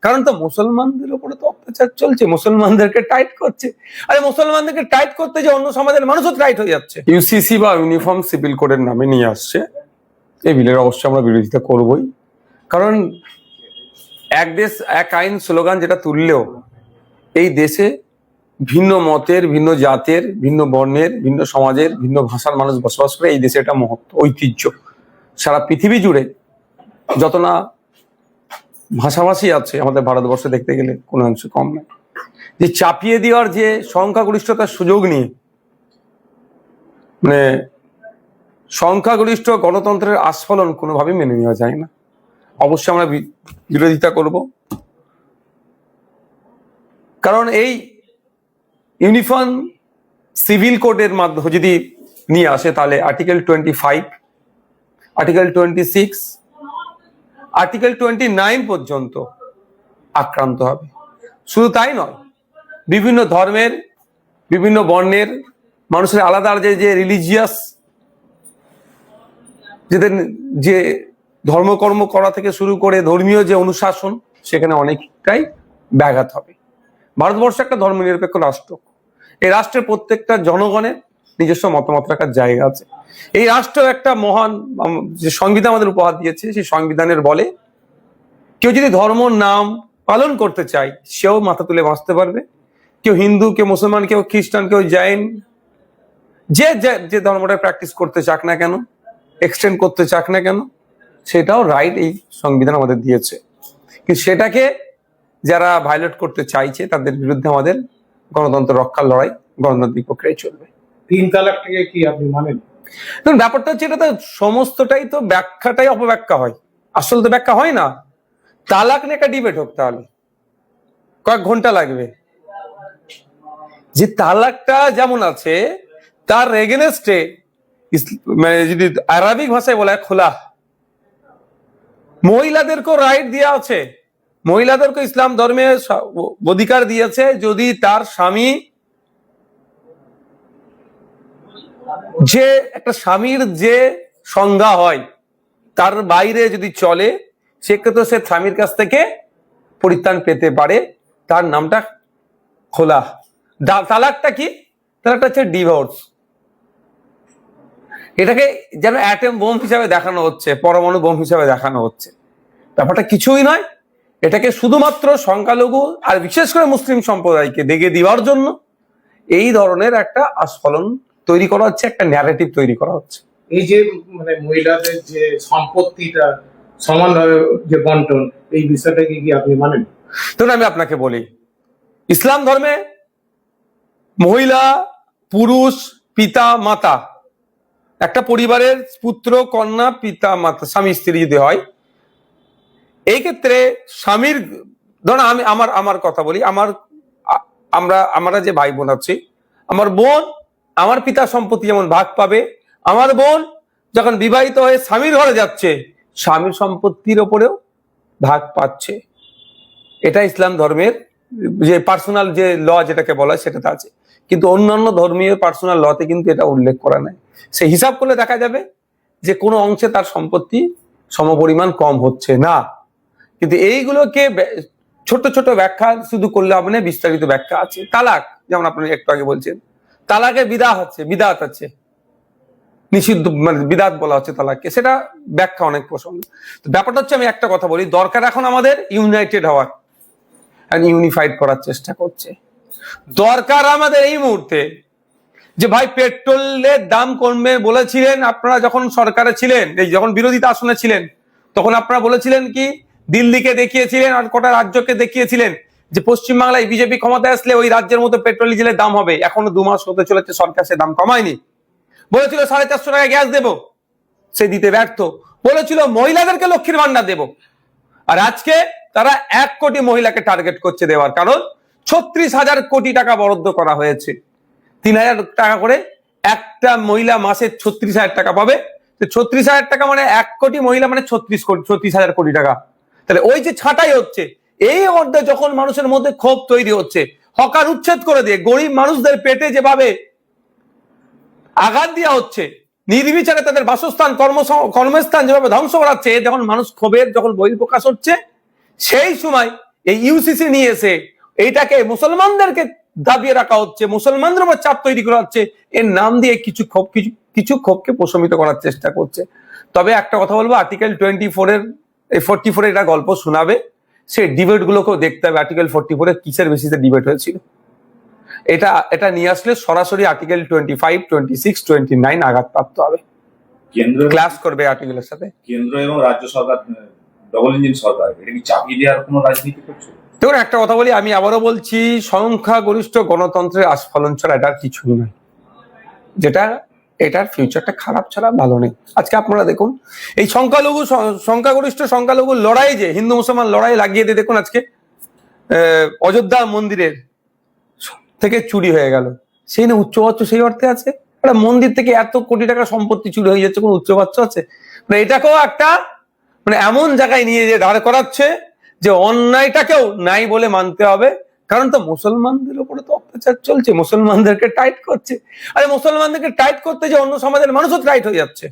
কারণ তো মুসলমানদের উপরে তো অত্যাচার চলছে, মুসলমানদেরকে টাইট করছে। আরে মুসলমানদেরকে টাইট করতে যে অন্য সমাজের মানুষও টাইট হয়ে যাচ্ছে। ইউসিসি বা ইউনিফর্ম সিভিল কোডের নামে নিয়ে আসছে এই বিলের, অবশ্যই আমরা বিরোধিতা করবই। কারণ এক দেশ এক আইন স্লোগান যেটা তুললেও এই দেশে ভিন্ন মতের, ভিন্ন জাতের, ভিন্ন বর্ণের, ভিন্ন সমাজের, ভিন্ন ভাষার মানুষ বসবাস করে। এই দেশে এটা মহত্ব, ঐতিহ্য। সারা পৃথিবী জুড়ে যত না ভাষাভাষী আছে আমাদের ভারতবর্ষে দেখতে গেলে কোনো অংশ কম নয়। যে চাপিয়ে দেওয়ার যে সংখ্যাগরিষ্ঠতার সুযোগ নিয়ে, মানে সংখ্যাগরিষ্ঠ গণতন্ত্রের আস্ফলন কোনোভাবেই মেনে নেওয়া যায় না। অবশ্যই আমরা বিরোধিতা করব। কারণ এই ইউনিফর্ম সিভিল কোডের মাধ্যমে যদি নিয়ে আসে তাহলে আর্টিকেল 25, আর্টিকেল 26, আর্টিকেল 29 পর্যন্ত আক্রান্ত হবে। শুধু তাই নয়, বিভিন্ন ধর্মের, বিভিন্ন বর্ণের মানুষের আলাদা যে রিলিজিয়াস যে ধর্মকর্ম করা থেকে শুরু করে ধর্মীয় যে অনুশাসন, সেখানে অনেকটাই ব্যাঘাত হবে। ভারতবর্ষ একটা ধর্মনিরপেক্ষ রাষ্ট্র। এই রাষ্ট্রের প্রত্যেকটা জনগণের নিজস্ব মতামত রাখার জায়গা আছে। এই রাষ্ট্র একটা মহান যে সংবিধান আমাদের উপহার দিয়েছে, সেই সংবিধানের বলে কেউ যদি ধর্ম নাম পালন করতে চায় সেও মাথা তুলে বাঁচতে পারবে। কেউ হিন্দু, কেউ মুসলমান, কেউ খ্রিস্টান, কেউ জৈন, যে ধর্মটা প্র্যাকটিস করতে চাক না কেন, এক্সটেন্ড করতে চাক না কেন, সেটাও রাইট এই সংবিধান আমাদের দিয়েছে। কিন্তু সেটাকে যারা ভায়োলেট করতে চাইছে তাদের বিরুদ্ধে আমাদের গণতন্ত্র রক্ষার লড়াই গণতান্ত্রিক প্রক্রিয়ায় চলবে। 3 তালাকটাকে কি আপনি মানেন? ব্যাপারটা হচ্ছে এটা তো সমস্তটাই তো ব্যাখ্যাটাই অপব্যাখ্যা হয়, আসল তো ব্যাখ্যা হয় না। তালাক নিয়ে একটা ডিবেট হোক, তাহলে কয়েক ঘন্টা লাগবে। যে তালাকটা যেমন আছে তার এগেনস্টে মানে যদি আরবিক ভাষায় বলা হয় খোলা, মহিলাদেরকেও রাইট দেওয়া আছে। মহিলাদেরকে ইসলাম ধর্মে অধিকার দিয়েছে, যদি তার স্বামী, যে একটা স্বামীর যে সংজ্ঞা হয় তার বাইরে যদি চলে, সেক্ষেত্রে সে স্বামীর কাছ থেকে পরিত্রাণ পেতে পারে। তার নামটা খোলা। তালাকটা কি? তালাকটা হচ্ছে ডিভোর্স। এটাকে যেন অ্যাটম বোম হিসাবে দেখানো হচ্ছে, পরমাণু বোম হিসাবে দেখানো হচ্ছে। ব্যাপারটা কিছুই নয়। এটাকে শুধুমাত্র সংখ্যালঘু আর বিশেষ করে মুসলিম সম্প্রদায়কে দেগে দেওয়ার জন্য এই ধরনের একটা আস্ফলন তৈরি করা হচ্ছে, একটা ন্যারেটিভ তৈরি করা হচ্ছে। এই যে মানে মহিলাদের যে সম্পত্তিটা সমানভাবে যে বন্টন, এই বিষয়টাকে কি আপনি মানেন? ধরুন আমি আপনাকে বলি, ইসলাম ধর্মে মহিলা, পুরুষ, পিতা, মাতা, একটা পরিবারের পুত্র, কন্যা, পিতা, মাতা, স্বামী স্ত্রী যদি হয়, এই ক্ষেত্রে স্বামীর, ধরুন আমি আমার কথা বলি, আমরা যে ভাই বোন আছি, আমার বোন আমার পিতা সম্পত্তি যেমন ভাগ পাবে, আমার বোন যখন বিবাহিত হয়ে স্বামীর ঘরে যাচ্ছে স্বামীর সম্পত্তির ওপরেও ভাগ পাচ্ছে। এটা ইসলাম ধর্মের যে পার্সোনাল যে ল যেটাকে বলা হয় সেটাতে আছে। কিন্তু অন্যান্য ধর্মীয় পার্সোনাল লতে কিন্তু এটা উল্লেখ করা নাই। সে হিসাব করলে দেখা যাবে যে কোনো অংশে তার সম্পত্তি সমপরিমাণ কম হচ্ছে না। কিন্তু এইগুলোকে ছোট ছোট ব্যাখ্যা শুধু করলে হবে না, বিস্তারিত ব্যাখ্যা আছে। তালাক যেমন আপনি একটু আগে বলছেন, তালাকে বিদাত আছে, নিষিদ্ধ, মানে বিদাত বলা হচ্ছে তালাককে, সেটা ব্যাখ্যা অনেক প্রসঙ্গ। তো ব্যাপারটা হচ্ছে, আমি একটা কথা বলি, দরকার এখন আমাদের ইউনাইটেড হওয়ার, ইউনিফাইড করার চেষ্টা করছে। দরকার আমাদের এই মুহূর্তে যে ভাই পেট্রোলের দাম কমবে বলেছিলেন আপনারা যখন সরকারে ছিলেন, এই যখন বিরোধিতা আসনে ছিলেন, তখন আপনারা বলেছিলেন কি, দিল্লিকে দেখিয়েছিলেন আর কটা রাজ্যকে দেখিয়েছিলেন যে পশ্চিমবাংলায় বিজেপি ক্ষমতায় আসলে ওই রাজ্যের মতো পেট্রোল ডিজেলের দাম হবে। এখনো 2 মাস হতে চলেছে, সরকার সে দাম কমায়নি। বলেছিল 450 টাকা গ্যাস দেব, সে দিতে ব্যর্থ। বলেছিল মহিলাদেরকে লক্ষ্মীর ভান্ডার দেব, আর আজকে তারা 1 কোটি মহিলাকে টার্গেট করছে দেওয়ার। কারণ 36,000 কোটি টাকা বরাদ্দ করা হয়েছে, 3,000 টাকা করে একটা মহিলা মাসে 36,000 টাকা পাবে। 36,000 টাকা মানে 1 কোটি মহিলা মানে 36,000 কোটি টাকা। তাহলে ওই যে ছাঁটাই হচ্ছে, এই মধ্যে যখন মানুষের মধ্যে ক্ষোভ তৈরি হচ্ছে, হকার উচ্ছেদ করে দিয়ে গরিব মানুষদের পেটে যেভাবে আঘাত দেওয়া হচ্ছে, নির্বিচারে তাদের বাসস্থান, কর্মস্থান যেভাবে ধ্বংস করাচ্ছে, যখন মানুষ ক্ষোভের যখন বহিঃপ্রকাশ হচ্ছে, সেই সময় এই ইউসিসি নিয়ে এসে এইটাকে মুসলমানদেরকে দাবিয়ে রাখা হচ্ছে, মুসলমানদের উপর চাপ তৈরি করা হচ্ছে, এর নাম দিয়ে কিছু ক্ষোভকে প্রশমিত করার চেষ্টা করছে। তবে একটা কথা বলবো, আর্টিকেল 44 এটা গল্প শোনাবে, সেই ডিবেট গুলোকেও দেখতে হবে আর্টিকেল 44 কিসের বেসিসে ডিবেট হয়েছিল। এটা নিয়ে আসলে সরাসরি আর্টিকেল 25, 26, 29 আঘাতপ্রাপ্ত হবে, কেন্দ্র ক্লাস করবে আর্টিকেলের সাথে। কেন্দ্র এবং রাজ্য সরকার ডবল ইঞ্জিন সরকার, এটা কি চাপিয়ে দেওয়ার কোনো রাজনীতি করছে? দেখুন, একটা কথা বলি, আমি আবারও বলছি, সংখ্যাগরিষ্ঠ গণতন্ত্রের আস্ফালন ছাড়া এটার কিছুই নয়, যেটা এটার ফিউচারটা খারাপ ছাড়া ভালো নেই। আজকে আপনারা দেখুন, এই সংখ্যাগরিষ্ঠ লড়াই, যে হিন্দু মুসলমান লড়াই লাগিয়ে দিয়ে দেখুন, আজকে অযোধ্যা মন্দিরের থেকে চুরি হয়ে গেল, সেই না উচ্চবাচ্য সেই অর্থে আছে? একটা মন্দির থেকে এত কোটি টাকা সম্পত্তি চুরি হয়ে যাচ্ছে, কোন উচ্চবাচ্য আছে? মানে এটাকেও একটা এমন জায়গায় নিয়ে যে দাঁড় করাচ্ছে যে অন্যায়টাকেও নাই বলে মানতে হবে, কারণ তো মুসলমানদের উপরে তো অত্যাচার চলছে, মুসলমানদেরকে টাইট করছে। আরে মুসলমানদেরকে টাইট করতে যে অন্য সমাজের মানুষও টাইট হয়ে যাচ্ছে।